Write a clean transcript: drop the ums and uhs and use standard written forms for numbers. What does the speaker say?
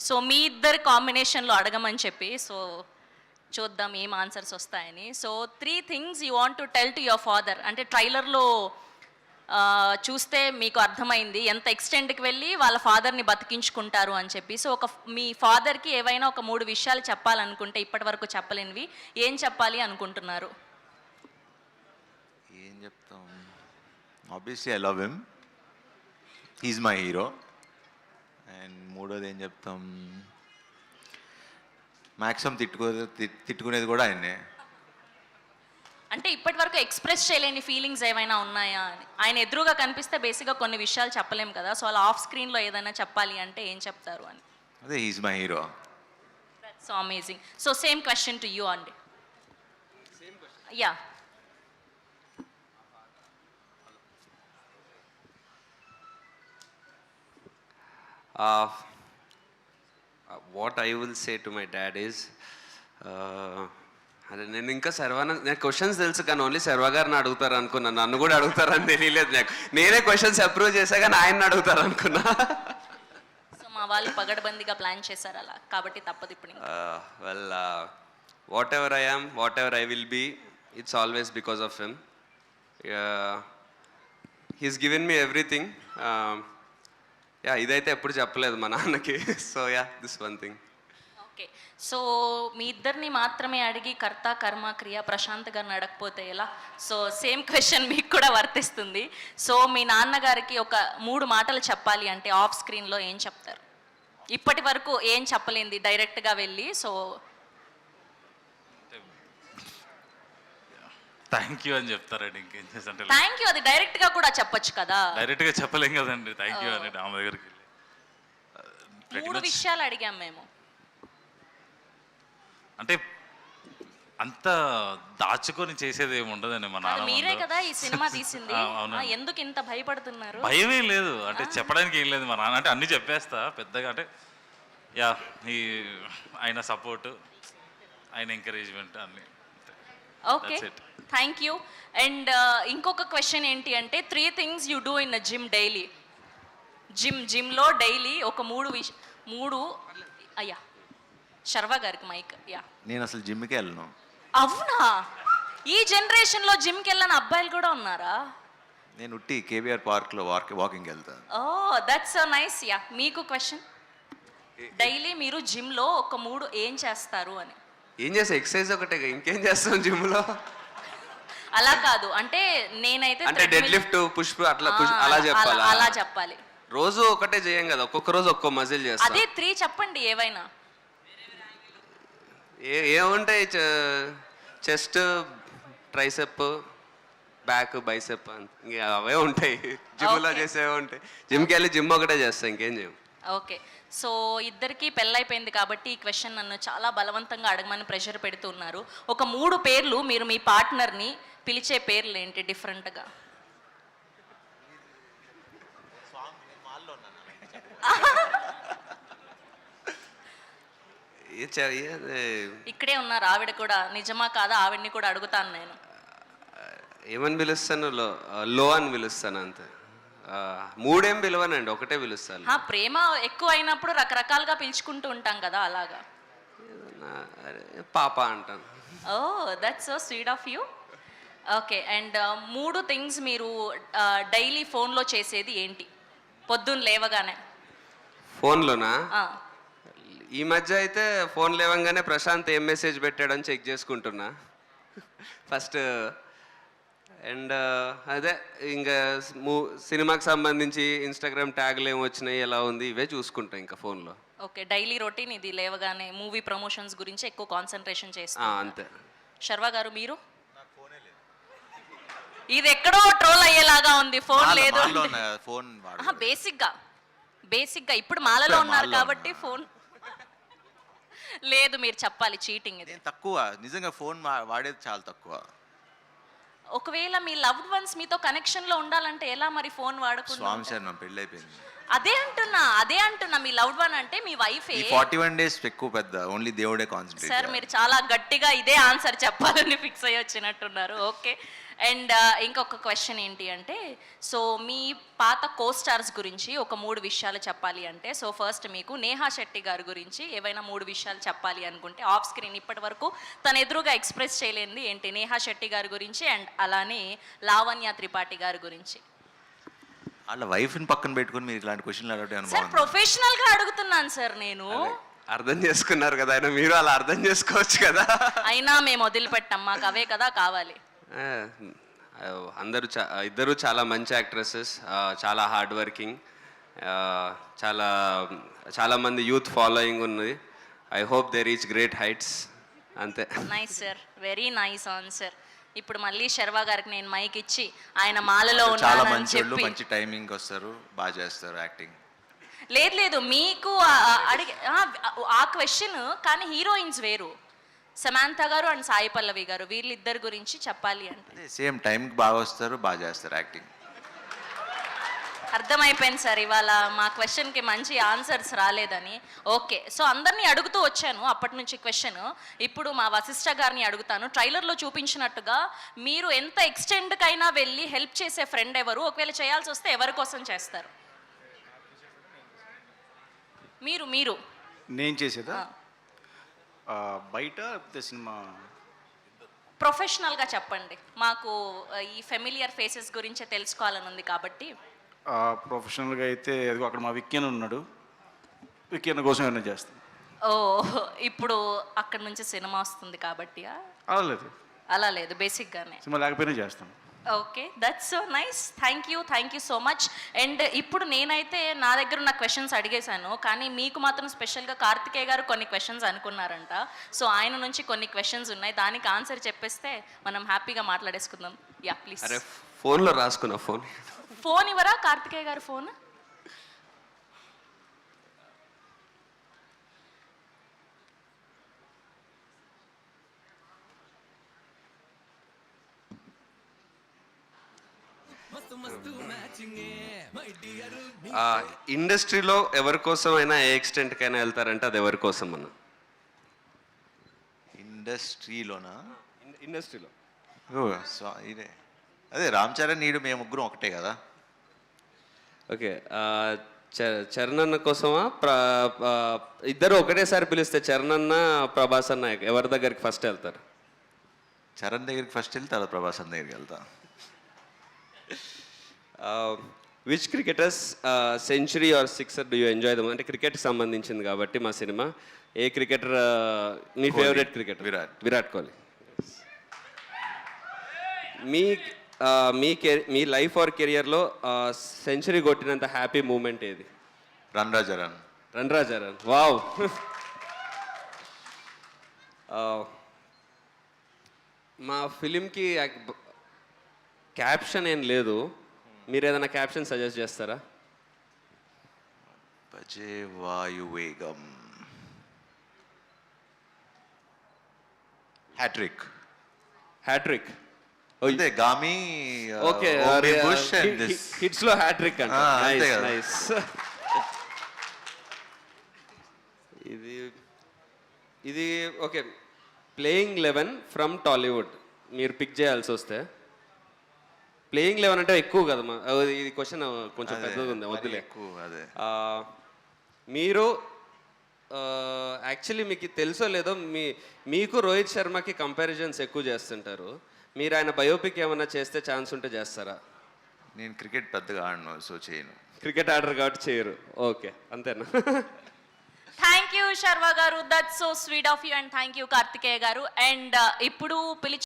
So మీ ఇద్దరి కాంబినేషన్లో అడగమని చెప్పి, సో చూద్దాం ఏం ఆన్సర్స్ వస్తాయని. So 3 things you want to tell to your father. అంటే ట్రైలర్లో చూస్తే మీకు అర్థమైంది ఎంత ఎక్స్టెంట్కి వెళ్ళి వాళ్ళ ఫాదర్ని బతికించుకుంటారు అని చెప్పి. సో మీ ఫాదర్కి ఏవైనా ఒక 3 విషయాలు చెప్పాలనుకుంటే ఇప్పటి వరకు చెప్పలేనివి ఏం చెప్పాలి అనుకుంటున్నారు? ఏం చెప్తాం, obviously I love him, he's my hero. And మూడోది ఏం చెప్తాం, మ్యాక్సిమం తిట్టుకునేది కూడా ఆయన్నే. అంటే ఇప్పటి వరకు ఎక్స్ప్రెస్ చేయలేని ఫీలింగ్స్ ఏమైనా ఉన్నాయా అని. ఆయన ఎదురుగా కనిపిస్తే బేసిక్గా కొన్ని విషయాలు చెప్పలేం కదా, సో అలా ఆఫ్ స్క్రీన్లో ఏదైనా చెప్పాలి అంటే ఏం చెప్తారు అని. అదే, he's my hero. So amazing. So same question to you అండి. Yeah, what I will say to my dad is, అదే నేను ఇంకా నాకు క్వశ్చన్స్ తెలుసు కానీ ఓన్లీ శర్వా గారిని అడుగుతారు అనుకున్నా, నన్ను కూడా అడుగుతారని తెలియలేదు నాకు. నేనే క్వశ్చన్స్ అప్రూవ్ చేశా కానీ ఆయన అడుగుతారు అనుకున్నా. సో మా వాళ్ళు పగడబందిగా ప్లాన్ చేశారు అలా, కాబట్టి తప్పదు ఇప్పుడు. Well, whatever I am, whatever I will be, it's always because of him. He's given me everything. Yeah, ఇదైతే ఎప్పుడు చెప్పలేదు మా నాన్నకి. So yeah, this one thing. Okay, so మీ ఇద్దరిని మాత్రమే అడిగి కర్త కర్మ క్రియ ప్రశాంత్ గారిని అడగకపోతే ఎలా? సో సేమ్ క్వశ్చన్ మీకు కూడా వర్తిస్తుంది. సో మీ నాన్నగారికి ఒక 3 మాటలు చెప్పాలి అంటే ఆఫ్ స్క్రీన్లో ఏం చెప్తారు? ఇప్పటి వరకు ఏం చెప్పలేంది డైరెక్ట్గా వెళ్ళి. సో థ్యాంక్ యూ అని చెప్తారండి. ఇంకేం చేస్తే థ్యాంక్ యూ, అది డైరెక్ట్గా కూడా చెప్పొచ్చు కదా. డైరెక్ట్గా చెప్పలేం కదండి థ్యాంక్ యూ అని ఆమె దగ్గరికి వెళ్ళి. 3 విషయాలు అడిగాం మేము. అంటే అంత దాచుకొని చేసేది ఏమి ఉండదండి మా నాన్న. మీరే కదా ఈ సినిమా తీసింది, ఎందుకు ఇంత భయపడుతున్నారు? భయమే లేదు, అంటే చెప్పడానికి ఏం లేదు. మా నాన్న అంటే అన్ని చెప్పేస్తా పెద్దగా. అంటే యా, ఈ ఆయన సపోర్ట్, ఆయన ఎంకరేజ్మెంట్ అన్ని. Okay, thank you. అండ్ ఇంకొక క్వశ్చన్ ఏంటి అంటే 3 things you do in gym daily. జిమ్లో డైలీ ఒక 3 అయ్యా, శర్వా గారికి మైక్. యా, నేను అసలు జిమ్కి వెళ్ళను. అవునా? ఈ జనరేషన్లో జిమ్కి వెళ్ళని అబ్బాయిలు కూడా ఉన్నారా? నేను ఉట్టి కేబీఆర్ పార్క్లో వాకింగ్ వెళ్తాను. ఓ, దట్స్ సో నైస్. యా, మీకు క్వశ్చన్, డైలీ మీరు జిమ్లో ఒక 3 ఏం చేస్తారు అని. ఏం చేస్తా, ఎక్సర్సైజ్ ఒకటే, ఇంకేం చేస్తాం జిమ్లో? అలా కాదు, అంటే నేనైతే అంటే డెడ్ లిఫ్ట్, పుష్ అట్లా అలా చెప్పాలా? అలా చెప్పాలి. రోజు ఒకటే చేయం కదా, ఒక్కొక్క రోజు ఒక్కో మజిల్ చేస్తాం. అదే 3 చెప్పండి ఏవైనా. ఏముంటాయి, చెస్ట్, ట్రైసెప్, బ్యాక్, బైసెప్, ఇంకా అవే ఉంటాయి. జిమ్లో చేసేవే ఉంటాయి. జిమ్కి వెళ్ళి జిమ్ ఒకటే చేస్తాం, ఇంకేం చేయం. ఓకే, సో ఇద్దరికి పెళ్ళైపోయింది కాబట్టి ఈ క్వశ్చన్ నన్ను చాలా బలవంతంగా అడగమని ప్రెషర్ పెడుతున్నారు. ఒక 3 పేర్లు, మీరు మీ పార్ట్నర్ని పిలిచే పేర్లు ఏంటి డిఫరెంట్గా? ఇక్కడే ఉన్నారు ఆవిడ కూడా, నిజమా కాదా ఆవిడ్ని కూడా అడుగుతాను నేను. ఏమని పిలుస్తాను? లో అని పిలుస్తాను అంతే. 3 ఏం పిలవనండి, ఒకటే పిలుస్తాను. ప్రేమ ఎక్కువ అయినప్పుడు రకరకాలుగా పిలుచుకుంటూ ఉంటాం కదా, అలాగా. పాప అంటాను. Oh, that's so sweet of you. Okay, and 3 things మీరు డైలీ ఫోన్లో చేసేది ఏంటి పొద్దున్న లేవగానే? ఫోన్లోనా? ఈ మధ్య అయితే ఫోన్ లేవంగానే ప్రశాంత్ ఏం మెసేజ్ పెట్టాడని చెక్ చేసుకుంటున్నా ఫస్ట్. అండ్ అదే ఇంకా సినిమాకి సంబంధించి ఇన్స్టాగ్రామ్ ట్యాగ్లు ఏమి వచ్చినాయి, ఎలా ఉంది, ఇవే చూసుకుంటా ఇంకా ఫోన్లో. ఓకే, డైలీ రొటీన్ ఇది. లేవగానే మూవీ ప్రమోషన్స్ గురించి ఎక్కువ కాన్సన్ట్రేషన్ చేస్తా. అంతే. శర్వా గారు మీరు? ఇది ఎక్కడో ట్రోల్ అయ్యేలాగా ఉంది, ఫోన్ లేదు. బేసిక్గా ఇప్పుడు మాలలో ఉన్నారు కాబట్టి ఫోన్ లేదు. మీరు చెప్పాలి, చీటింగ్ ఇది. తక్కువ, నిజంగా ఫోన్ వాడేది చాలా తక్కువ. ఒకవేళ మీ లవ్డ్ వన్స్ మీతో కనెక్షన్ లో ఉండాలంటే ఎలా మరి ఫోన్ వాడకుండా? స్వామి సార్, నా పెళ్ళి అయిపోయింది. అదే అంటున్నా మీ లవ్డ్ వన్ అంటే మీ వైఫ్. 41 days ఎక్కువ పెద్ద, ఓన్లీ దేవుడే కాన్సంట్రేట్. సార్ మీరు చాలా గట్టిగా ఇదే ఆన్సర్ చెప్పాలని ఫిక్స్ అయ్యి వచ్చినట్టున్నారు. ఓకే, అండ్ ఇంకొక క్వశ్చన్ ఏంటి అంటే, సో మీ పాత కోస్టార్స్ గురించి ఒక 3 విషయాలు చెప్పాలి అంటే, సో ఫస్ట్ మీకు నేహా శెట్టి గారి గురించి ఏవైనా 3 విషయాలు చెప్పాలి అనుకుంటే ఆఫ్ స్క్రీన్ ఇప్పటి వరకు తన ఎదురుగా ఎక్స్ప్రెస్ చేయలేనిది ఏంటి? నేహా శెట్టి గారి గురించి అండ్ అలానే లావణ్య త్రిపాఠి గారి గురించి. వాళ్ళ వైఫ్ని పక్కన పెట్టుకుని మీరు ఇలాంటి క్వశ్చన్లు అడగడం సార్ ప్రొఫెషనల్గా అడుగుతున్నాను సార్ నేను. అర్థం చేసుకున్నారు కదా ఆయన, మీరు అలా అర్థం చేసుకోవచ్చు కదా. అయినా మేము వదిలిపెట్టాం, మాకు అవే కదా కావాలి. ఇద్దరు చాలా మంచి యాక్ట్రెసెస్, చాలా హార్డ్ వర్కింగ్, చాలా మంది యూత్ ఫాలోయింగ్ ఉన్నది. I hope they reach great heights. అంతే. Nice sir, very nice answer. ఇప్పుడు మళ్ళీ శర్వా గారికి నేను మైక్ ఇచ్చి ఆయన మాలలో చాలా ఉన్నానని మంచి వాళ్ళు, చెప్పి. మంచి టైమింగ్ వస్తారు, బాగా చేస్తారు యాక్టింగ్. లేదు మీకు అడిగే ఆ క్వశ్చన్, కానీ హీరోయిన్స్ వేరు. సమాంత గారు అండ్ సాయి పల్లవి గారు, వీళ్ళిద్దరి గురించి చెప్పాలి అంటే అదే సేమ్ టైంకి బాగా వస్తారు, బాగా చేస్తారు యాక్టింగ్. అర్థమైపోయింది సార్, ఇవాళ మా క్వశ్చన్కి మంచి ఆన్సర్స్ రాలేదని. ఓకే, సో అందరినీ అడుగుతూ వచ్చాను అప్పటి నుంచి క్వశ్చన్. ఇప్పుడు మా వశిష్ఠ గారిని అడుగుతాను. ట్రైలర్లో చూపించినట్టుగా మీరు ఎంత ఎక్స్టెండ్కైనా వెళ్ళి హెల్ప్ చేసే ఫ్రెండ్ ఎవరు? ఒకవేళ చేయాల్సి వస్తే ఎవరి కోసం చేస్తారు? మీరు నేను చేసేదా? బయట సినిమా ప్రొఫెషనల్గా చెప్పండి. మాకు ఈ ఫెమిలియర్ ఫేసెస్ గురించే తెలుసుకోవాలని ఉంది కాబట్టి. ప్రొఫెషనల్గా అయితే అదిగో అక్కడ మా విక్కీన్ ఉన్నాడు, విక్కీన్ కోసం ఏమైనా చేస్తాను. ఓ, ఇప్పుడు అక్కడ నుంచి సినిమా వస్తుంది కాబట్టి అలా లేదు, అలా లేదు, బేసిక్గానే సినిమా లేకపోయినా చేస్తాను. Okay, that's so nice. Thank you so much. And ఇప్పుడు నేనైతే నా దగ్గర ఉన్న క్వశ్చన్స్ అడిగేశాను, కానీ మీకు మాత్రం స్పెషల్గా కార్తికేయ గారు కొన్ని క్వశ్చన్స్ అనుకున్నారంట. సో ఆయన నుంచి కొన్ని క్వశ్చన్స్ ఉన్నాయి, దానికి ఆన్సర్ చెప్పేస్తే మనం హ్యాపీగా మాట్లాడేసుకుందాం. Yeah please. అరే ఫోన్లో రాసుకున్నా, ఫోన్ ఇవ్వరా కార్తికేయ గారు? ఫోన్ ఇండస్ట్రీలో ఎవరి కోసమైనా ఏ ఎక్స్టెంట్కైనా వెళ్తారంటే అది ఎవరి కోసం అన్న? ఇండస్ట్రీలోనా? ఇండస్ట్రీలో ఇదే అదే రామ్ చరణ్, నీడు, మేము ముగ్గురం ఒకటే కదా. ఓకే, చరణ్ అన్న కోసమా? ఇద్దరు ఒకటేసారి పిలిస్తే చరణ్ అన్న, ప్రభాస్ అన్న ఎవరి దగ్గరికి ఫస్ట్ వెళ్తారు? చరణ్ దగ్గరికి ఫస్ట్ వెళ్తే తర్వాత ప్రభాస్ అన్న దగ్గరికి వెళ్తా. Which cricketers century or sixer do you enjoy them? అంటే క్రికెట్కి సంబంధించింది కాబట్టి మా సినిమా. ఏ క్రికెటర్ మీ ఫేవరెట్ క్రికెటర్? విరాట్ కోహ్లీ. మీ లైఫ్ ఆర్ కెరియర్లో సెంచరీ కొట్టినంత హ్యాపీ మూమెంట్ ఏది? రన్ రాజారన్. వావ్. మా ఫిలింకి క్యాప్షన్ ఏం లేదు, మీరు ఏదైనా క్యాప్షన్ సజెస్ట్ చేస్తారా? భజే వాయువేగం. హ్యాట్రిక్. అంతే, గామి. ఓకే, హిట్స్ లో హ్యాట్రిక్ అంటే నైస్. ఇది ఓకే. ప్లేయింగ్ 11 ఫ్రమ్ టాలీవుడ్ మీరు పిక్ చేయాల్సి వస్తే, ప్లేయింగ్ 11 అంటే ఎక్కువ కదా, ఇది క్వశ్చన్ కొంచెం పెద్దగా ఉంది, వద్దులే. అదే మీరు యాక్చువల్లీ మీకు తెలుసో లేదో, మీకు రోహిత్ శర్మకి కంపారిజన్స్ ఎక్కువ చేస్తుంటారు. మీరు ఆయన బయోపిక్ ఏమైనా చేస్తే ఛాన్స్ ఉంటే చేస్తారా? నేను క్రికెట్ పెద్దగా ఆడను, సో చేయను. క్రికెట్ ఆడరు కాబట్టి చేయరు. ఓకే, అంతేనా? Thank you Sharwa garu, that's so sweet of you. And thank you Karthikeya garu. And ఇప్పుడు పిలిచి